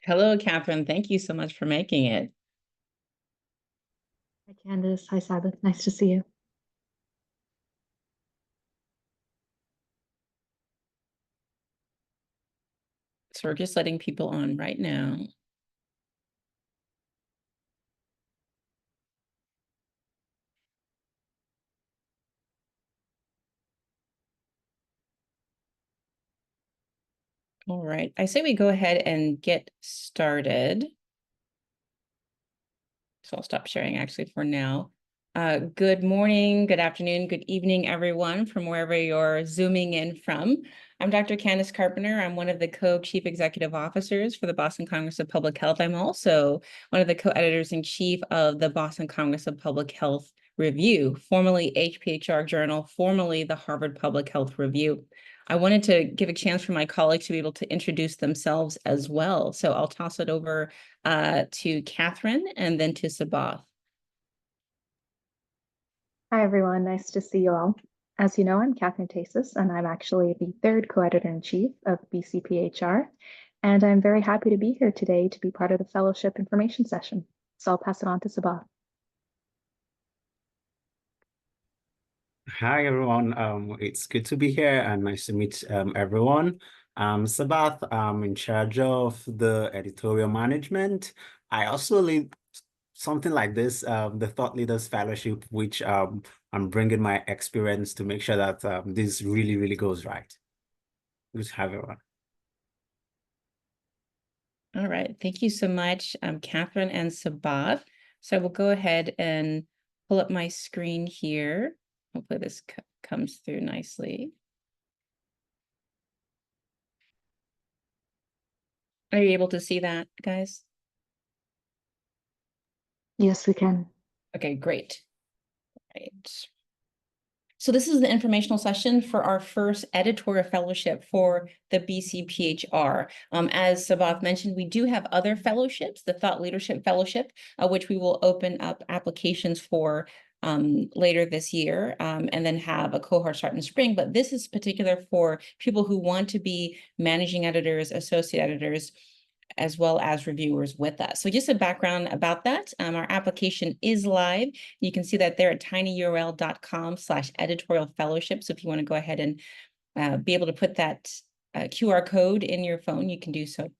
Hello, Catherine. Thank you so much for making it. Hi, Candice. Hi, Sabbath. Nice to see you. So we're just letting people on right now. All right. I say we go ahead and get started. So I'll stop sharing actually for now. Good morning, good afternoon, good evening, everyone, from wherever you're Zooming in from. I'm Dr. Candice Carpenter. I'm one of the co-chief executive officers for the Boston Congress of Public Health. I'm also one of the co-editors in chief of the Boston Congress of Public Health Review, formerly HPHR Journal, formerly the Harvard Public Health Review. I wanted to give a chance for my colleagues to be able to introduce themselves as well. So I'll toss it over to Catherine and then to Sabath. Hi, everyone. Nice to see you all. As you know, I'm Catherine Tasis, and I'm actually the third co-editor-in-chief of BCPHR. And I'm very happy to be here today to be part of the fellowship information session. So I'll pass it on to Sabath. Hi, everyone. It's good to be here and nice to meet everyone. Sabath, I'm in charge of the editorial management. I also lead something like this, the Thought Leaders Fellowship, which I'm bringing my experience to make sure that this really, really goes right. Good to have everyone. All right. Thank you so much, Catherine and Sabath. So we'll go ahead and pull up my screen here. Hopefully this comes through nicely. Are you able to see that, guys? Yes, we can. Okay, great. Right. So this is the informational session for our first editorial fellowship for the BCPHR. As Sabath mentioned, we do have other fellowships, the Thought Leadership Fellowship, which we will open up applications for later this year, and then have a cohort start in spring. But this is particular for people who want to be managing editors, associate editors, as well as reviewers with us. So just a background about that. Our application is live. You can see that there at tinyurl.com/editorial fellowship. So if you want to go ahead and be able to put that QR code in your phone, you can do so.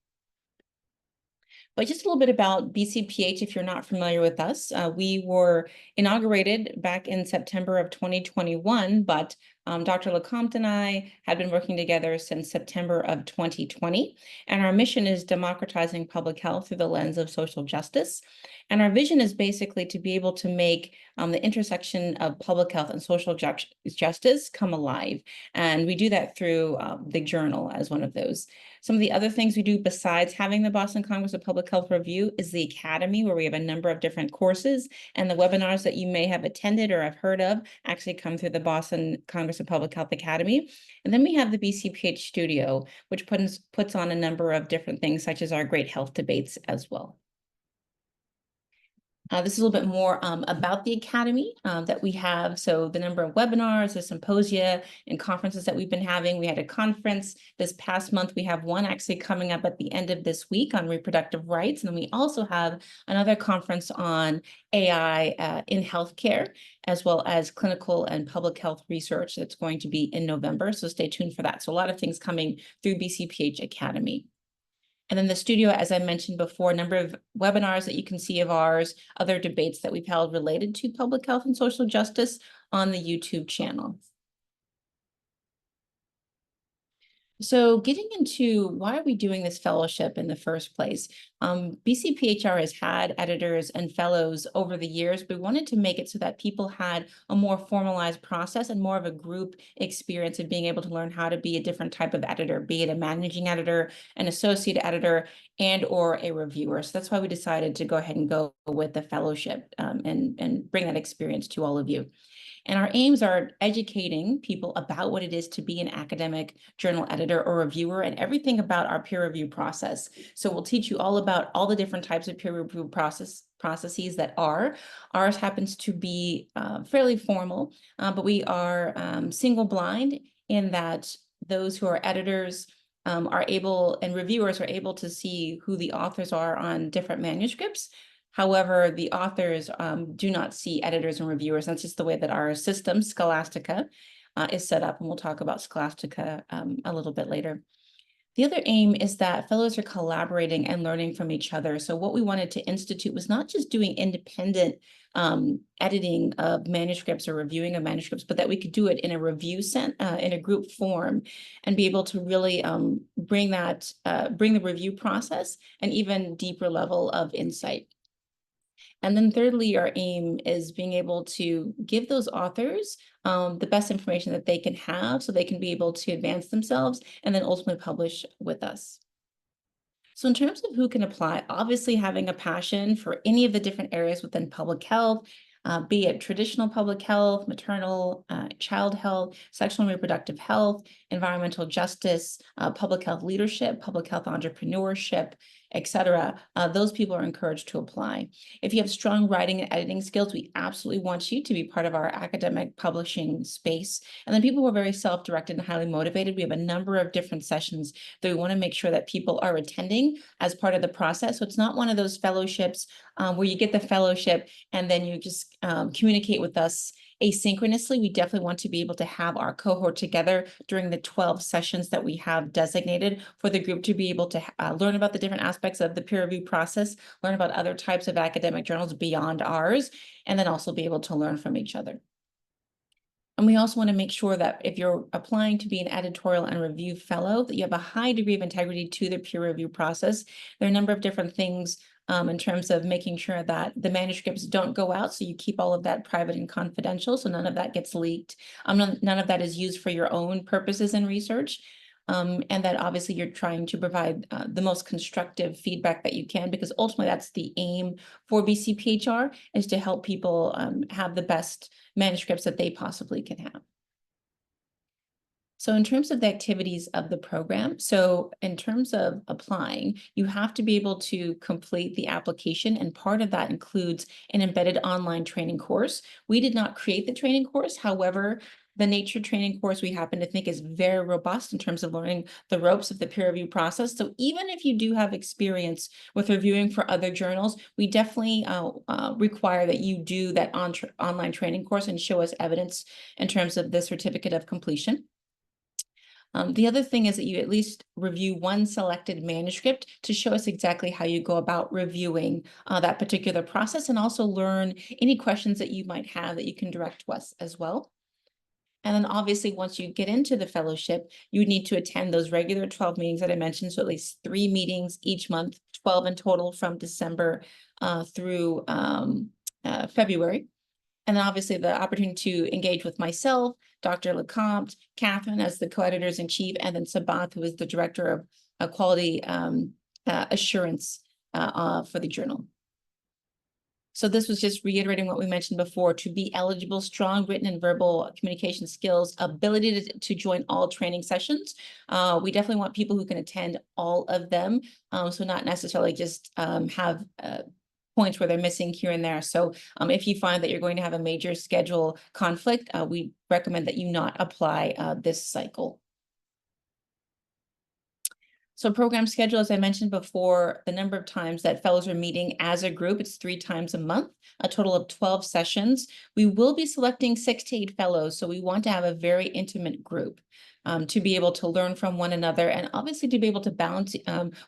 But just a little bit about BCPH, if you're not familiar with us. We were inaugurated back in September of 2021, but Dr. Lecomte and I had been working together since September of 2020. And our mission is democratizing public health through the lens of social justice. And our vision is basically to be able to make the intersection of public health and social justice come alive. And we do that through the journal as one of those. Some of the other things we do besides having the Boston Congress of Public Health Review is the Academy, where we have a number of different courses, and the webinars that you may have attended or have heard of actually come through the Boston Congress of Public Health Academy. And then we have the BCPH Studio, which puts on a number of different things, such as our great health debates as well. This is a little bit more about the Academy that we have. So the number of webinars, the symposia, and conferences that we've been having. We had a conference this past month. We have one actually coming up at the end of this week on reproductive rights. And then we also have another conference on AI in healthcare, as well as clinical and public health research that's going to be in November. So stay tuned for that. So a lot of things coming through BCPH Academy. And then the studio, as I mentioned before, a number of webinars that you can see of ours, other debates that we've held related to public health and social justice on the YouTube channel. So getting into why are we doing this fellowship in the first place? BCPHR has had editors and fellows over the years, but we wanted to make it so that people had a more formalized process and more of a group experience of being able to learn how to be a different type of editor, be it a managing editor, an associate editor, and or a reviewer. So that's why we decided to go ahead and go with the fellowship and bring that experience to all of you. And our aims are educating people about what it is to be an academic journal editor or reviewer and everything about our peer review process. So we'll teach you all about all the different types of peer review processes that are. Ours happens to be fairly formal, but we are single blind in that those who are editors are able, and reviewers are able to see who the authors are on different manuscripts. However, the authors do not see editors and reviewers. That's just the way that our system, Scholastica, is set up. And we'll talk about Scholastica a little bit later. The other aim is that fellows are collaborating and learning from each other. So what we wanted to institute was not just doing independent editing of manuscripts or reviewing of manuscripts, but that we could do it in a in a group form and be able to really bring the review process an even deeper level of insight. And then thirdly, our aim is being able to give those authors the best information that they can have so they can be able to advance themselves and then ultimately publish with us. So in terms of who can apply, obviously having a passion for any of the different areas within public health, be it traditional public health, maternal, child health, sexual and reproductive health, environmental justice, public health leadership, public health entrepreneurship, etc. Those people are encouraged to apply. If you have strong writing and editing skills, we absolutely want you to be part of our academic publishing space. And then people who are very self-directed and highly motivated, we have a number of different sessions that we want to make sure that people are attending as part of the process. So it's not one of those fellowships where you get the fellowship and then you just communicate with us asynchronously. We definitely want to be able to have our cohort together during the 12 sessions that we have designated for the group to be able to learn about the different aspects of the peer review process, learn about other types of academic journals beyond ours, and then also be able to learn from each other. And we also want to make sure that if you're applying to be an editorial and review fellow, that you have a high degree of integrity to the peer review process. There are a number of different things in terms of making sure that the manuscripts don't go out. So you keep all of that private and confidential. So none of that gets leaked. None of that is used for your own purposes in research. And that obviously you're trying to provide the most constructive feedback that you can, because ultimately that's the aim for BCPHR, is to help people have the best manuscripts that they possibly can have. So in terms of the activities of the program, so in terms of applying, you have to be able to complete the application, and part of that includes an embedded online training course. We did not create the training course. However, the nature training course we happen to think is very robust in terms of learning the ropes of the peer review process. So even if you do have experience with reviewing for other journals, we definitely require that you do that online training course and show us evidence in terms of the certificate of completion. The other thing is that you at least review one selected manuscript to show us exactly how you go about reviewing that particular process, and also learn any questions that you might have that you can direct to us as well. And then obviously, once you get into the fellowship, you would need to attend those regular 12 meetings that I mentioned. So at least 3 meetings each month, 12 in total from December through February. And then obviously the opportunity to engage with myself, Dr. Lecomte, Catherine as the co-editors-in-chief, and then Sabath, who is the director of quality assurance for the journal. So this was just reiterating what we mentioned before: to be eligible, strong written and verbal communication skills, ability to join all training sessions. We definitely want people who can attend all of them. So not necessarily just have points where they're missing here and there. So if you find that you're going to have a major schedule conflict, we recommend that you not apply this cycle. So program schedule, as I mentioned before, the number of times that fellows are meeting as a group, it's 3 times a month, a total of 12 sessions. We will be selecting 6 to 8 fellows, so we want to have a very intimate group to be able to learn from one another, and obviously to be able to balance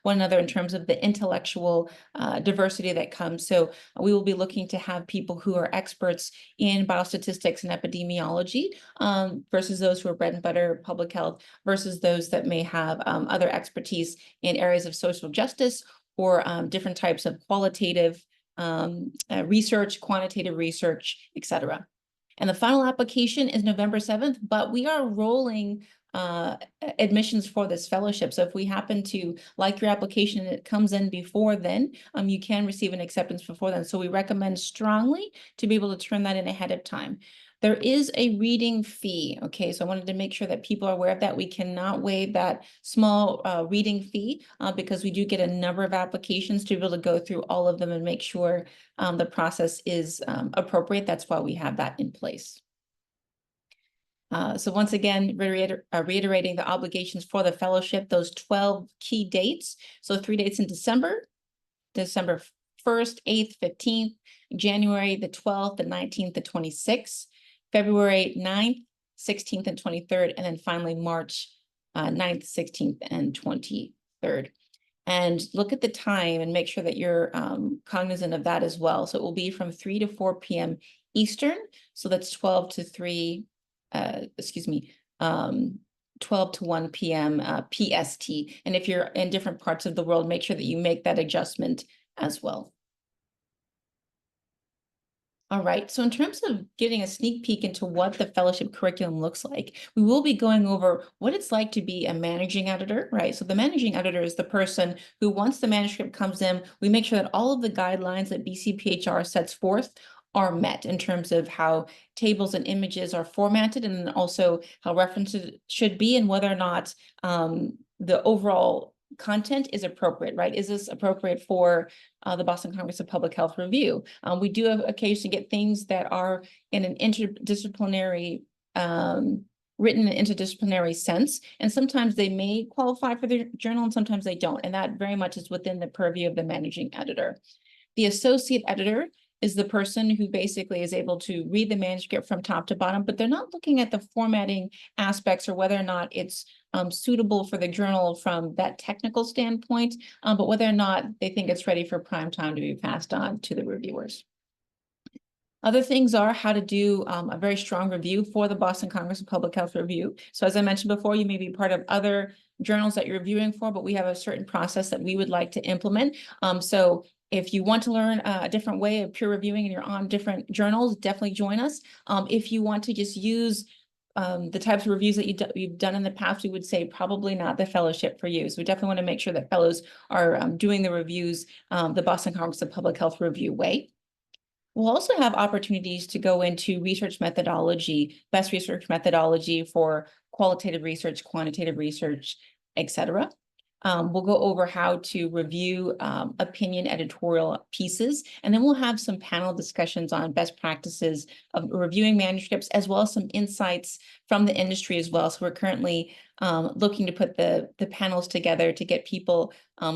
one another in terms of the intellectual diversity that comes. So we will be looking to have people who are experts in biostatistics and epidemiology versus those who are bread and butter public health, versus those that may have other expertise in areas of social justice or different types of qualitative research, quantitative research, etc. And the final application is November 7th, but we are rolling admissions for this fellowship. So if we happen to like your application and it comes in before then, you can receive an acceptance before then. So we recommend strongly to be able to turn that in ahead of time. There is a reading fee, okay? So I wanted to make sure that people are aware of that. We cannot waive that small reading fee because we do get a number of applications to be able to go through all of them and make sure the process is appropriate. That's why we have that in place. So once again, reiterating the obligations for the fellowship, those 12 key dates. So 3 dates in December 1st, 8th, 15th, January the 12th, the 19th, the 26th, February 9th, 16th, and 23rd, and then finally March 9th, 16th, and 23rd. And look at the time and make sure that you're cognizant of that as well. So it will be from 3 to 4 p.m. Eastern. So that's 12 to 3, 12 to 1 p.m. PST. And if you're in different parts of the world, make sure that you make that adjustment as well. All right, so in terms of getting a sneak peek into what the fellowship curriculum looks like, we will be going over what it's like to be a managing editor, right? So the managing editor is the person who, once the manuscript comes in, we make sure that all of the guidelines that BCPHR sets forth are met in terms of how tables and images are formatted, and then also how references should be, and whether or not the overall content is appropriate, right? Is this appropriate for the Boston Congress of Public Health Review? We do have occasionally get things that are in an interdisciplinary, written in an interdisciplinary sense, and sometimes they may qualify for the journal and sometimes they don't, and that very much is within the purview of the managing editor. The associate editor is the person who basically is able to read the manuscript from top to bottom, but they're not looking at the formatting aspects or whether or not it's suitable for the journal from that technical standpoint, but whether or not they think it's ready for prime time to be passed on to the reviewers. Other things are how to do a very strong review for the Boston Congress of Public Health Review. So as I mentioned before, you may be part of other journals that you're reviewing for, but we have a certain process that we would like to implement. So if you want to learn a different way of peer reviewing and you're on different journals, definitely join us. If you want to just use the types of reviews that you've done in the past, we would say probably not the fellowship for you. So we definitely want to make sure that fellows are doing the reviews the Boston Congress of Public Health Review way. We'll also have opportunities to go into research methodology, best research methodology for qualitative research, quantitative research, etc. We'll go over how to review opinion editorial pieces, and then we'll have some panel discussions on best practices of reviewing manuscripts, as well as some insights from the industry as well. So we're currently looking to put the panels together to get people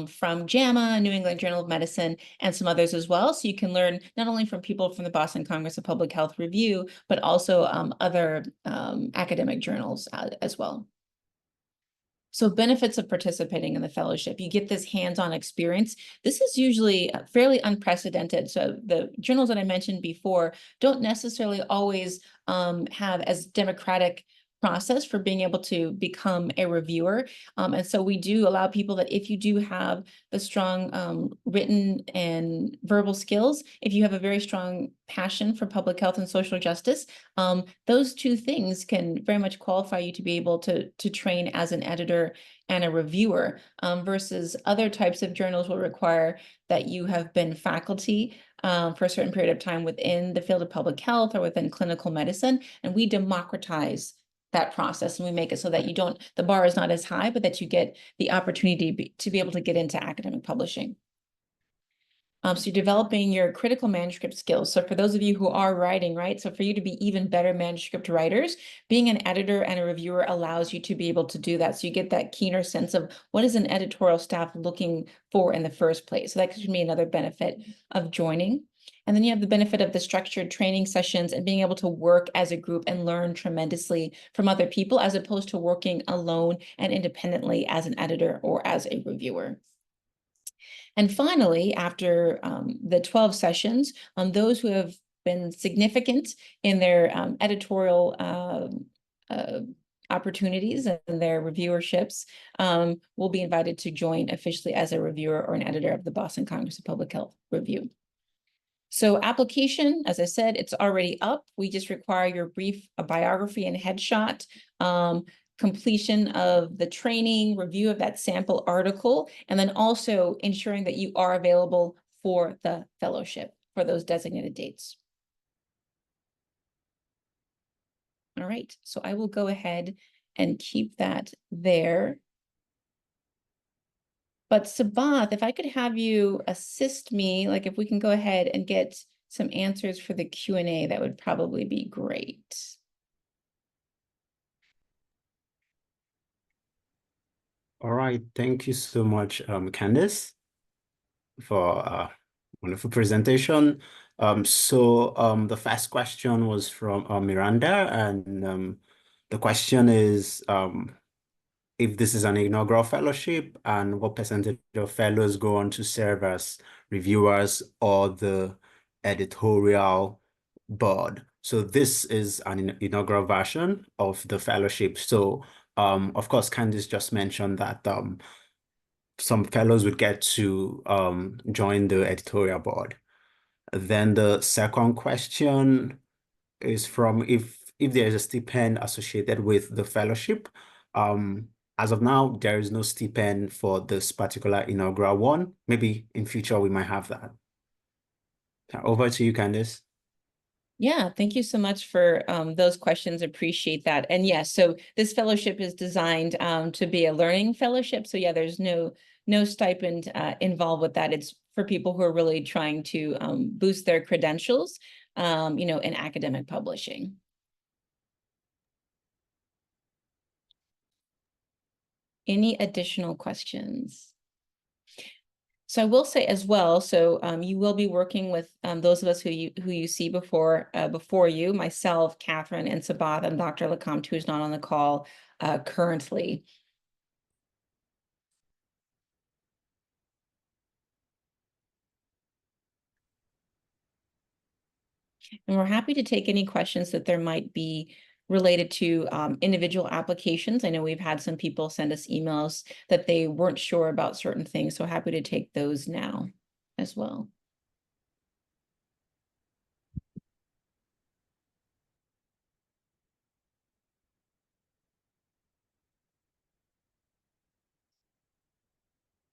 from JAMA, New England Journal of Medicine, and some others as well. So you can learn not only from people from the Boston Congress of Public Health Review, but also other academic journals as well. So benefits of participating in the fellowship, you get this hands-on experience. This is usually fairly unprecedented. So the journals that I mentioned before don't necessarily always have as democratic process for being able to become a reviewer. And so we do allow people that if you do have the strong written and verbal skills, if you have a very strong passion for public health and social justice, those two things can very much qualify you to be able to train as an editor and a reviewer, versus other types of journals will require that you have been faculty for a certain period of time within the field of public health or within clinical medicine, and we democratize that process and we make it so that the bar is not as high, but that you get the opportunity to be able to get into academic publishing. So you're developing your critical manuscript skills. So for those of you who are writing, right? So for you to be even better manuscript writers, being an editor and a reviewer allows you to be able to do that. So you get that keener sense of what is an editorial staff looking for in the first place. So that could be another benefit of joining. And then you have the benefit of the structured training sessions and being able to work as a group and learn tremendously from other people, as opposed to working alone and independently as an editor or as a reviewer. And finally, after the 12 sessions, those who have been significant in their editorial opportunities and their reviewerships will be invited to join officially as a reviewer or an editor of the Boston Congress of Public Health Review. So application, as I said, it's already up. We just require your brief biography and headshot, completion of the training, review of that sample article, and then also ensuring that you are available for the fellowship for those designated dates. All right, so I will go ahead and keep that there. But Sabath, if I could have you assist me, like if we can go ahead and get some answers for the Q&A, that would probably be great. All right, thank you so much, Candice, for a wonderful presentation. The first question was from Miranda, and the question is if this is an inaugural fellowship and what percentage of fellows go on to serve as reviewers or the editorial board. So this is an inaugural version of the fellowship. So of course, Candice just mentioned that some fellows would get to join the editorial board. Then the second question is from if there is a stipend associated with the fellowship. As of now, there is no stipend for this particular inaugural one. Maybe in future we might have that. Over to you, Candice. Yeah, thank you so much for those questions. Appreciate that. And yes, so this fellowship is designed to be a learning fellowship. So yeah, there's no stipend involved with that. It's for people who are really trying to boost their credentials, in academic publishing. Any additional questions? So I will say as well, so you will be working with those of us who you see before you, myself, Catherine, and Sabath, and Dr. Lecomte, who's not on the call currently. And we're happy to take any questions that there might be related to individual applications. I know we've had some people send us emails that they weren't sure about certain things, so happy to take those now as well.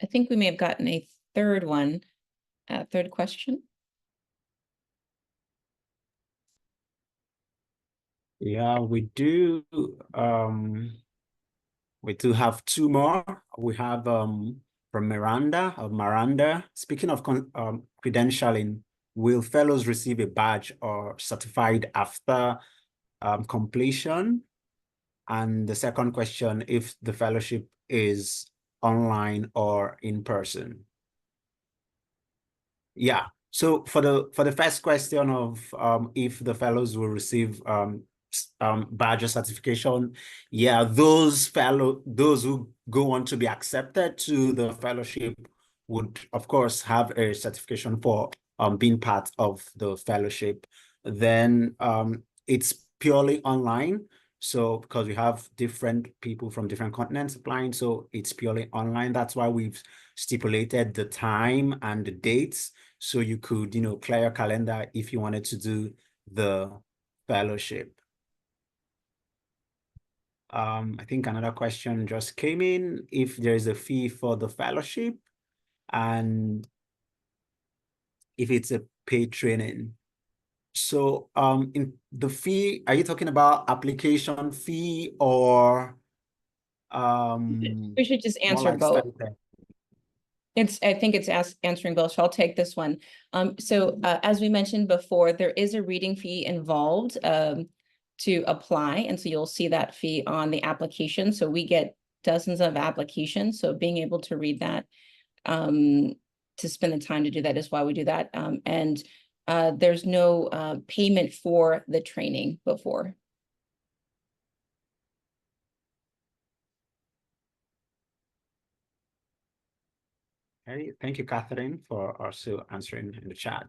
I think we may have gotten a third one, third question. Yeah, we do. We do have two more. We have from Miranda. Speaking of credentialing, will fellows receive a badge or certified after completion? And the second question, if the fellowship is online or in person. Yeah. So for the first question of if the fellows will receive badge or certification, yeah, those who go on to be accepted to the fellowship would of course have a certification for being part of the fellowship. Then it's purely online. So because we have different people from different continents applying, so it's purely online. That's why we've stipulated the time and the dates, so you could, clear your calendar if you wanted to do the fellowship. I think another question just came in, if there is a fee for the fellowship and if it's a paid training. So in the fee, are you talking about application fee or We should just more answer like both. stipend? I think it's answering both, so I'll take this one. As we mentioned before, there is a reading fee involved to apply, and so you'll see that fee on the application. So we get dozens of applications, so being able to read that, to spend the time to do that is why we do that. There's no payment for the training before. Hey, thank you, Catherine, for also answering in the chat.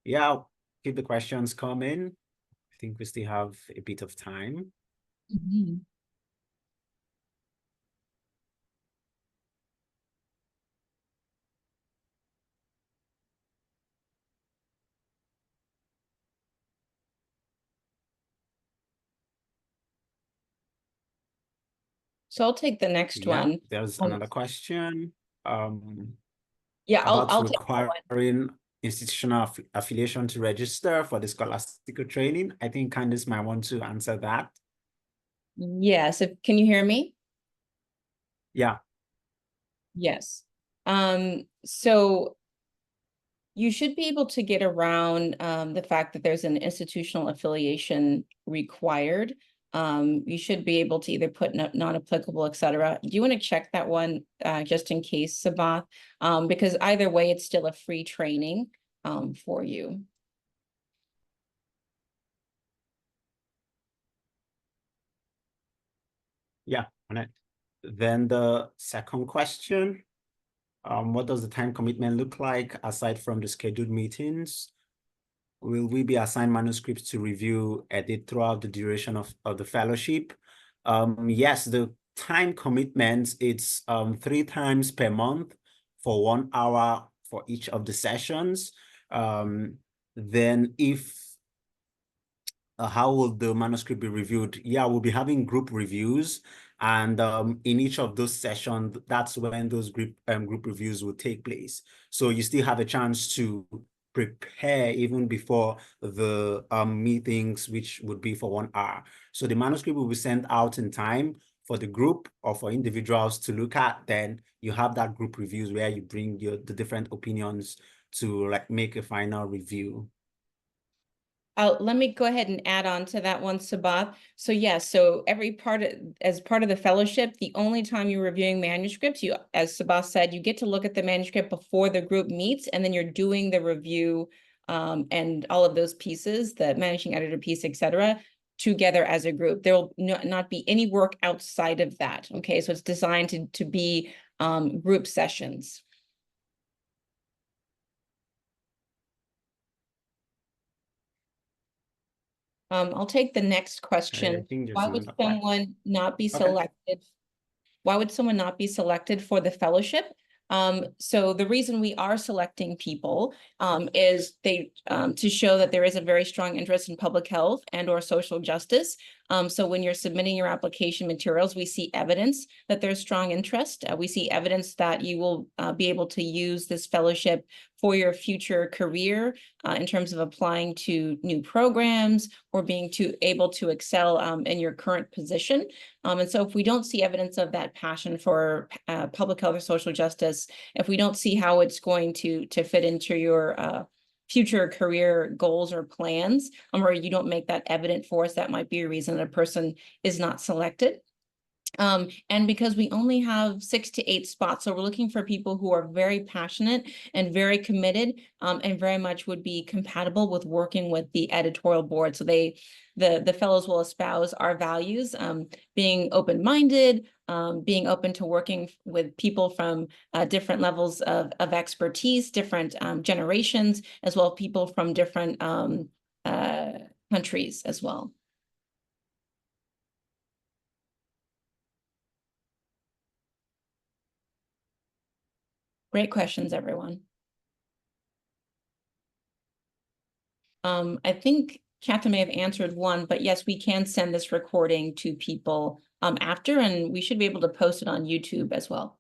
Yeah, keep the questions coming. I think we still have a bit of time. Mm-hmm. So I'll take the next one. There's another question. Yeah, about I'll take that one. requiring institutional affiliation to register for the scholastical training. I think Candice might want to answer that. Yes, can you hear me? Yeah. Yes. So you should be able to get around the fact that there's an institutional affiliation required. you should be able to either put non-applicable, etc. Do you want to check that one just in case, Sabath? Because either way, it's still a free training for you. Yeah, on it. Then the second question, what does the time commitment look like aside from the scheduled meetings? Will we be assigned manuscripts to review, edit throughout the duration of the fellowship? Yes, the time commitment, it's 3 times per month for 1 hour for each of the sessions. Then if how will the manuscript be reviewed? Yeah, we'll be having group reviews, and in each of those sessions, that's when those group reviews will take place. So you still have a chance to prepare even before the meetings, which would be for 1 hour. So the manuscript will be sent out in time for the group or for individuals to look at. Then you have that group reviews where you bring the different opinions to like make a final review. Let me go ahead and add on to that one, Sabath. So yes, so as part of the fellowship, the only time you're reviewing manuscripts, you, as Sabath said, you get to look at the manuscript before the group meets, and then you're doing the review and all of those pieces, the managing editor piece, etc., together as a group. There will not be any work outside of that. Okay, so it's designed to be group sessions. I'll take the next question. I think there's Why would another question. someone not be Okay. selected? Why would someone not be selected for the fellowship? So the reason we are selecting people is to show that there is a very strong interest in public health and or social justice. So when you're submitting your application materials, we see evidence that there's strong interest. We see evidence that you will be able to use this fellowship for your future career in terms of applying to new programs or being able to excel in your current position. And so if we don't see evidence of that passion for public health or social justice, if we don't see how it's going to fit into your future career goals or plans, or you don't make that evident for us, that might be a reason that a person is not selected. And because we only have 6 to 8 spots, so we're looking for people who are very passionate and very committed, and very much would be compatible with working with the editorial board. So the fellows will espouse our values, being open-minded, being open to working with people from different levels of expertise, different generations, as well as people from different countries as well. Great questions, everyone. I think Catherine may have answered one, but yes, we can send this recording to people after, and we should be able to post it on YouTube as well.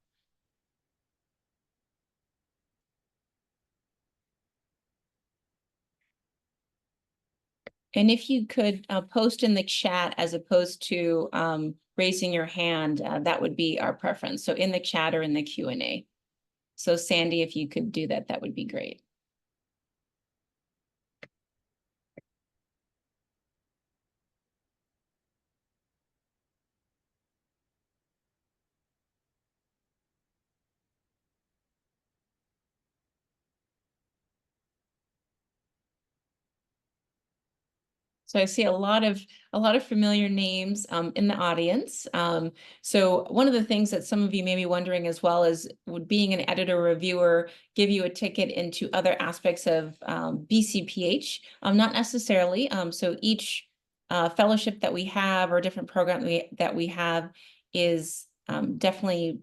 And if you could post in the chat as opposed to raising your hand, that would be our preference. So in the chat or in the Q&A. So Sandy, if you could do that, that would be great. So I see a lot of familiar names in the audience. So one of the things that some of you may be wondering as well is, would being an editor reviewer give you a ticket into other aspects of BCPH? Not necessarily. So each fellowship that we have or different program that we have is definitely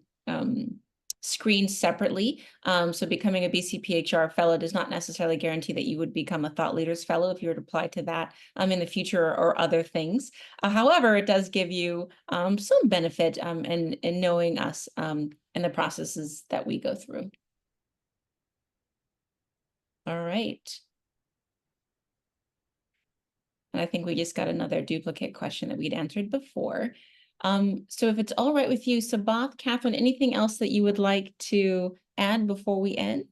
screened separately. So becoming a BCPHR fellow does not necessarily guarantee that you would become a thought leaders fellow if you were to apply to that in the future or other things. However, it does give you some benefit in knowing us and the processes that we go through. All right. And I think we just got another duplicate question that we'd answered before. So if it's all right with you, Sabath, Catherine, anything else that you would like to add before we end?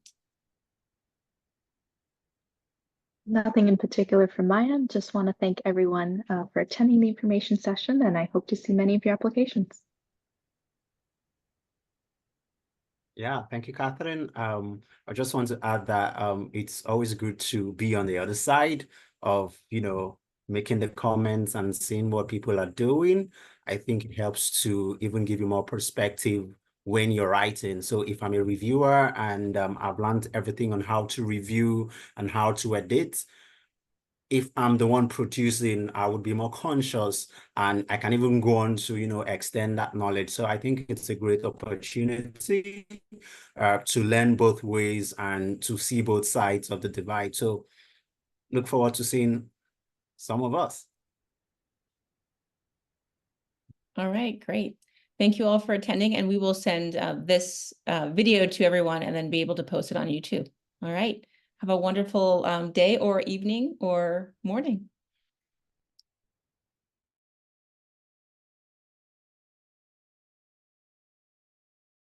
Nothing in particular from my end. Just want to thank everyone for attending the information session, and I hope to see many of your applications. Yeah, thank you, Catherine. I just want to add that it's always good to be on the other side of, making the comments and seeing what people are doing. I think it helps to even give you more perspective when you're writing. So if I'm a reviewer and I've learned everything on how to review and how to edit, if I'm the one producing, I would be more conscious and I can even go on to, extend that knowledge. So I think it's a great opportunity to learn both ways and to see both sides of the divide. So look forward to seeing some of us. All right, great. Thank you all for attending, and we will send this video to everyone and then be able to post it on YouTube. All right. Have a wonderful day or evening or morning.